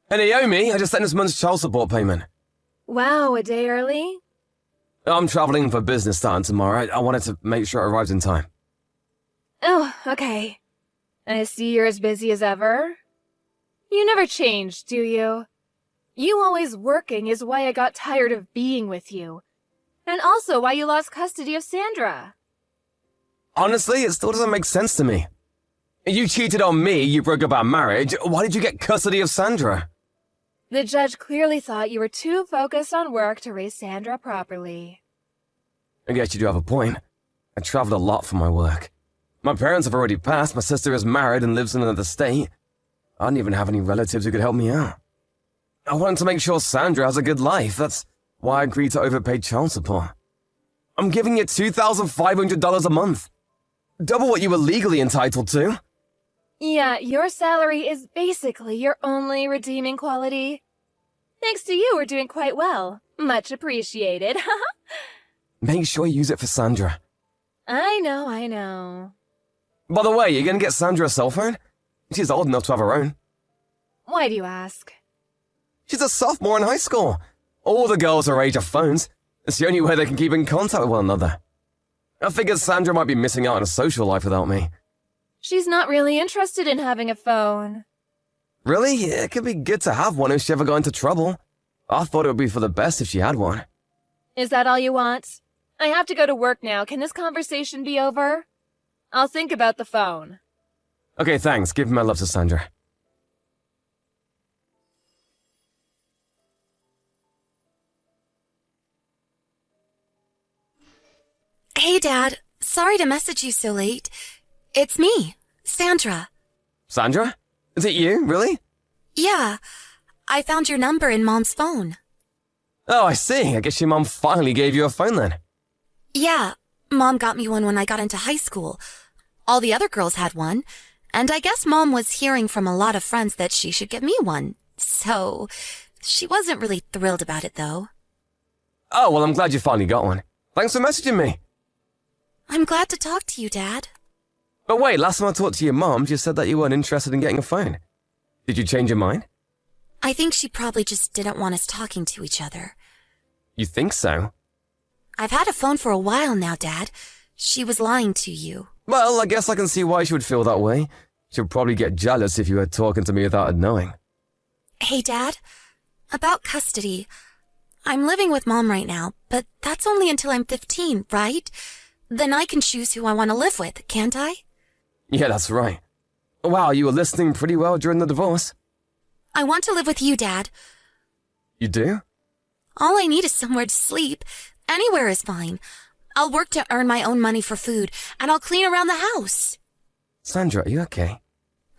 Hey, Naomi, I just sent this month's child support payment. Wow, a day early? I'm traveling for business starting tomorrow. I wanted to make sure it arrives in time. Oh, okay. I see you're as busy as ever. You never change, do you? You always working is why I got tired of being with you. And also why you lost custody of Sandra. Honestly, it still doesn't make sense to me. You cheated on me, you broke up our marriage. Why did you get custody of Sandra? The judge clearly thought you were too focused on work to raise Sandra properly. I guess you do have a point. I traveled a lot for my work. My parents have already passed, my sister is married and lives in another state. I don't even have any relatives who could help me out. I wanted to make sure Sandra has a good life. That's why I agreed to overpay child support. I'm giving you $2,500 a month. Double what you were legally entitled to. Yeah, your salary is basically your only redeeming quality. Thanks to you, we're doing quite well. Much appreciated. Make sure you use it for Sandra. I know. By the way, you're gonna get Sandra a cell phone? She's old enough to have her own. Why do you ask? She's a sophomore in high school. All the girls her age have phones. It's the only way they can keep in contact with one another. I figured Sandra might be missing out on a social life without me. She's not really interested in having a phone. Really? It could be good to have one if she ever got into trouble. I thought it would be for the best if she had one. Is that all you want? I have to go to work now. Can this conversation be over? I'll think about the phone. Okay, thanks. Give my love to Sandra. Hey, Dad. Sorry to message you so late. It's me, Sandra. Sandra? Is it you, really? Yeah, I found your number in Mom's phone. Oh, I see. I guess your mom finally gave you a phone then. Yeah, Mom got me one when I got into high school. All the other girls had one, and I guess Mom was hearing from a lot of friends that she should get me one. So, she wasn't really thrilled about it, though. Oh, well, I'm glad you finally got one. Thanks for messaging me. I'm glad to talk to you, Dad. But wait, last time I talked to your mom, you said that you weren't interested in getting a phone. Did you change your mind? I think she probably just didn't want us talking to each other. You think so? I've had a phone for a while now, Dad. She was lying to you. Well, I guess I can see why she would feel that way. She'd probably get jealous if you were talking to me without her knowing. Hey, Dad. About custody. I'm living with Mom right now, but that's only until I'm 15, right? Then I can choose who I want to live with, can't I? Yeah, that's right. Wow, you were listening pretty well during the divorce. I want to live with you, Dad. You do? All I need is somewhere to sleep. Anywhere is fine. I'll work to earn my own money for food, and I'll clean around the house. Sandra, are you okay?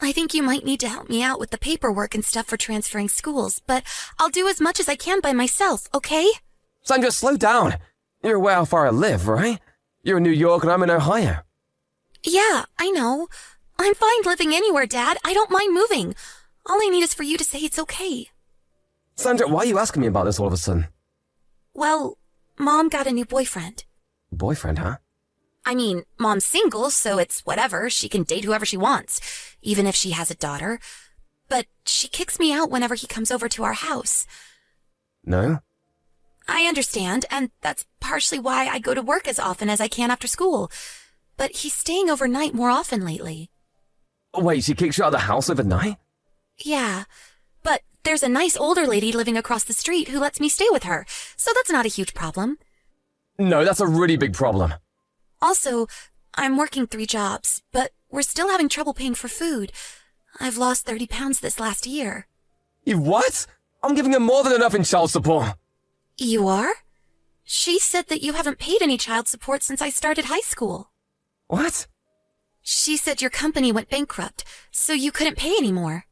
I think you might need to help me out with the paperwork and stuff for transferring schools, but I'll do as much as I can by myself, okay? Sandra, slow down. You're aware how far I live, right? You're in New York and I'm in Ohio. Yeah, I know. I'm fine living anywhere, Dad. I don't mind moving. All I need is for you to say it's okay. Sandra, why are you asking me about this all of a sudden? Well, Mom got a new boyfriend. Boyfriend, huh? I mean, Mom's single, so it's whatever. She can date whoever she wants, even if she has a daughter. But she kicks me out whenever he comes over to our house. No? I understand, and that's partially why I go to work as often as I can after school. But he's staying overnight more often lately. Wait, she kicks you out of the house overnight? Yeah, but there's a nice older lady living across the street who lets me stay with her, so that's not a huge problem. No, that's a really big problem. Also, I'm working 3 jobs, but we're still having trouble paying for food. I've lost 30 pounds this last year. You what? I'm giving her more than enough in child support. You are? She said that you haven't paid any child support since I started high school. What? She said your company went bankrupt, so you couldn't pay anymore.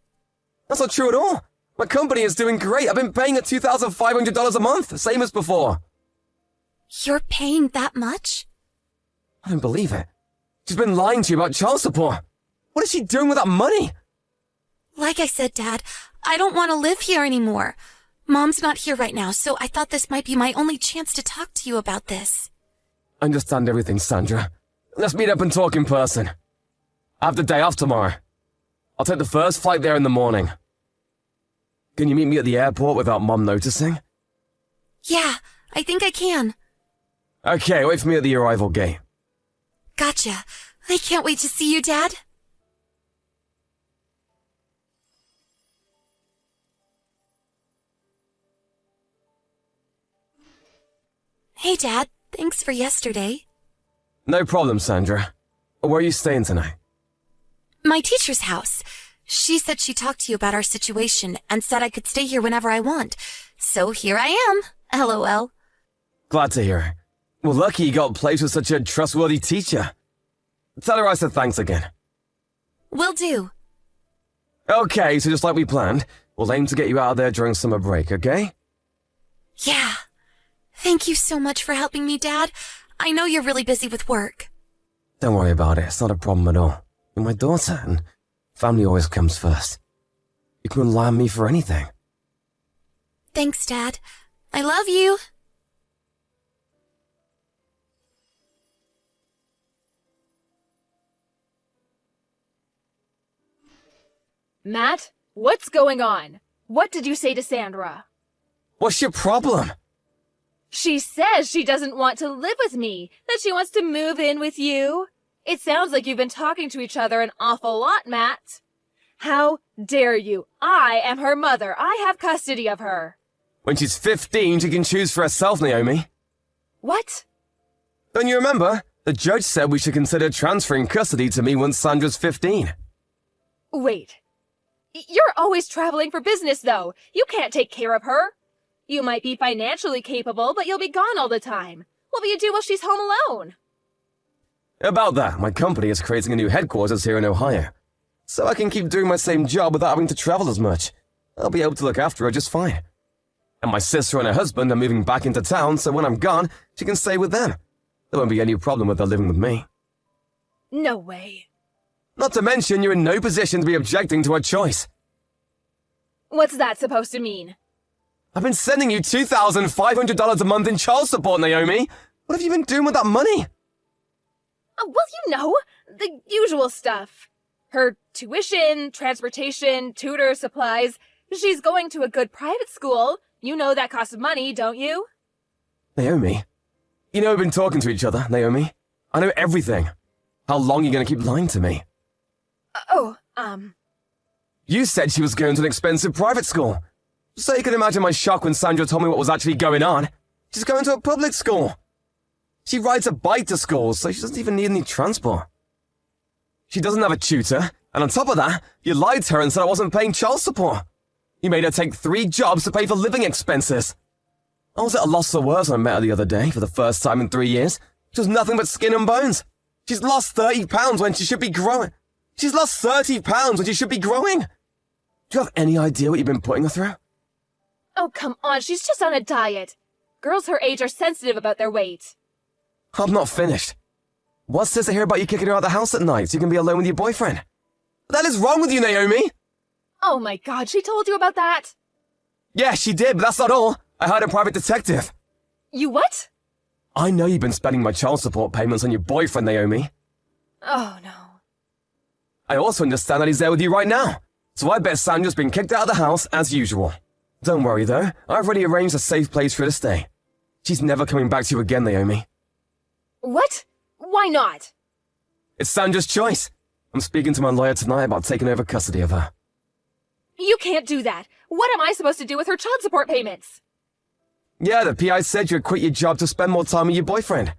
That's not true at all. My company is doing great. I've been paying her $2,500 a month, same as before. You're paying that much? I don't believe it. She's been lying to you about child support. What is she doing with that money? Like I said, Dad, I don't want to live here anymore. Mom's not here right now, so I thought this might be my only chance to talk to you about this. I understand everything, Sandra. Let's meet up and talk in person. I have the day off tomorrow. I'll take the first flight there in the morning. Can you meet me at the airport without Mom noticing? Yeah, I think I can. Okay, wait for me at the arrival gate. Gotcha. I can't wait to see you, Dad. Hey, Dad. Thanks for yesterday. No problem, Sandra. Where are you staying tonight? My teacher's house. She said she talked to you about our situation and said I could stay here whenever I want. So here I am. LOL. Glad to hear it. Well, lucky you got placed with such a trustworthy teacher. Tell her I said thanks again. Will do. Okay, so just like we planned, we'll aim to get you out of there during summer break, okay? Yeah. Thank you so much for helping me, Dad. I know you're really busy with work. Don't worry about it, it's not a problem at all. You're my daughter, and family always comes first. You can rely on me for anything. Thanks, Dad. I love you. Matt, what's going on? What did you say to Sandra? What's your problem? She says she doesn't want to live with me, that she wants to move in with you. It sounds like you've been talking to each other an awful lot, Matt. How dare you? I am her mother. I have custody of her. When she's 15, she can choose for herself, Naomi. What? Don't you remember? The judge said we should consider transferring custody to me once Sandra's 15. Wait. You're always traveling for business, though. You can't take care of her. You might be financially capable, but you'll be gone all the time. What will you do while she's home alone? About that, my company is creating a new headquarters here in Ohio. So I can keep doing my same job without having to travel as much. I'll be able to look after her just fine. And my sister and her husband are moving back into town, so when I'm gone, she can stay with them. There won't be any problem with her living with me. No way. Not to mention, you're in no position to be objecting to her choice. What's that supposed to mean? I've been sending you $2,500 a month in child support, Naomi. What have you been doing with that money? Well, you know, the usual stuff. Her tuition, transportation, tutor, supplies. She's going to a good private school. You know that costs money, don't you? Naomi, you know we've been talking to each other, Naomi. I know everything. How long are you going to keep lying to me? You said she was going to an expensive private school. So you can imagine my shock when Sandra told me what was actually going on. She's going to a public school. She rides a bike to school, so she doesn't even need any transport. She doesn't have a tutor, and on top of that, you lied to her and said I wasn't paying child support. You made her take 3 jobs to pay for living expenses. I was at a loss for words when I met her the other day for the first time in 3 years. She was nothing but skin and bones. She's lost 30 pounds when she should be growing. She's lost 30 pounds when she should be growing. Do you have any idea what you've been putting her through? Oh, come on, she's just on a diet. Girls her age are sensitive about their weight. I'm not finished. What's this I hear about you kicking her out of the house at night so you can be alone with your boyfriend? What the hell is wrong with you, Naomi? Oh my god, she told you about that? Yeah, she did, but that's not all. I hired a private detective. You what? I know you've been spending my child support payments on your boyfriend, Naomi. Oh no. I also understand that he's there with you right now. So I bet Sandra's been kicked out of the house as usual. Don't worry though, I've already arranged a safe place for her to stay. She's never coming back to you again, Naomi. What? Why not? It's Sandra's choice. I'm speaking to my lawyer tonight about taking over custody of her. You can't do that. What am I supposed to do with her child support payments? Yeah, the PI said you'd quit your job to spend more time with your boyfriend.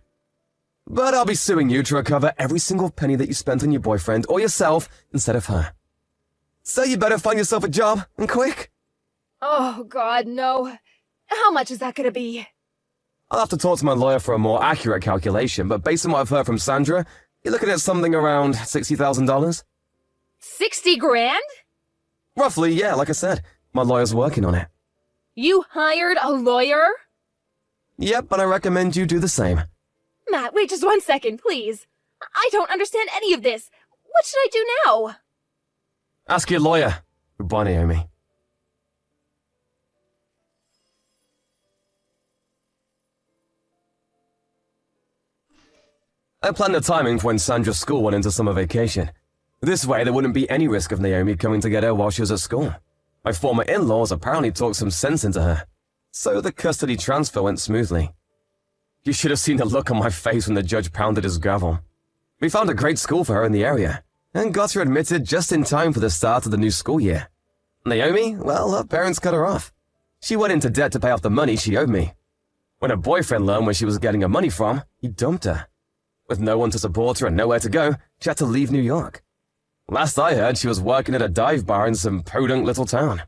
But I'll be suing you to recover every single penny that you spent on your boyfriend or yourself instead of her. So you better find yourself a job, and quick. Oh god, no. How much is that gonna be? I'll have to talk to my lawyer for a more accurate calculation, but based on what I've heard from Sandra, you're looking at something around $60,000. 60 grand? Roughly, yeah, like I said. My lawyer's working on it. You hired a lawyer? Yep, but I recommend you do the same. Matt, wait just 1 second, please. I don't understand any of this. What should I do now? Ask your lawyer. Goodbye, Naomi. I planned the timing for when Sandra's school went into summer vacation. This way, there wouldn't be any risk of Naomi coming to get her while she was at school. My former in-laws apparently talked some sense into her, so the custody transfer went smoothly. You should have seen the look on my face when the judge pounded his gavel. We found a great school for her in the area, and got her admitted just in time for the start of the new school year. Naomi, well, her parents cut her off. She went into debt to pay off the money she owed me. When her boyfriend learned where she was getting her money from, he dumped her. With no one to support her and nowhere to go, she had to leave New York. Last I heard, she was working at a dive bar in some podunk little town.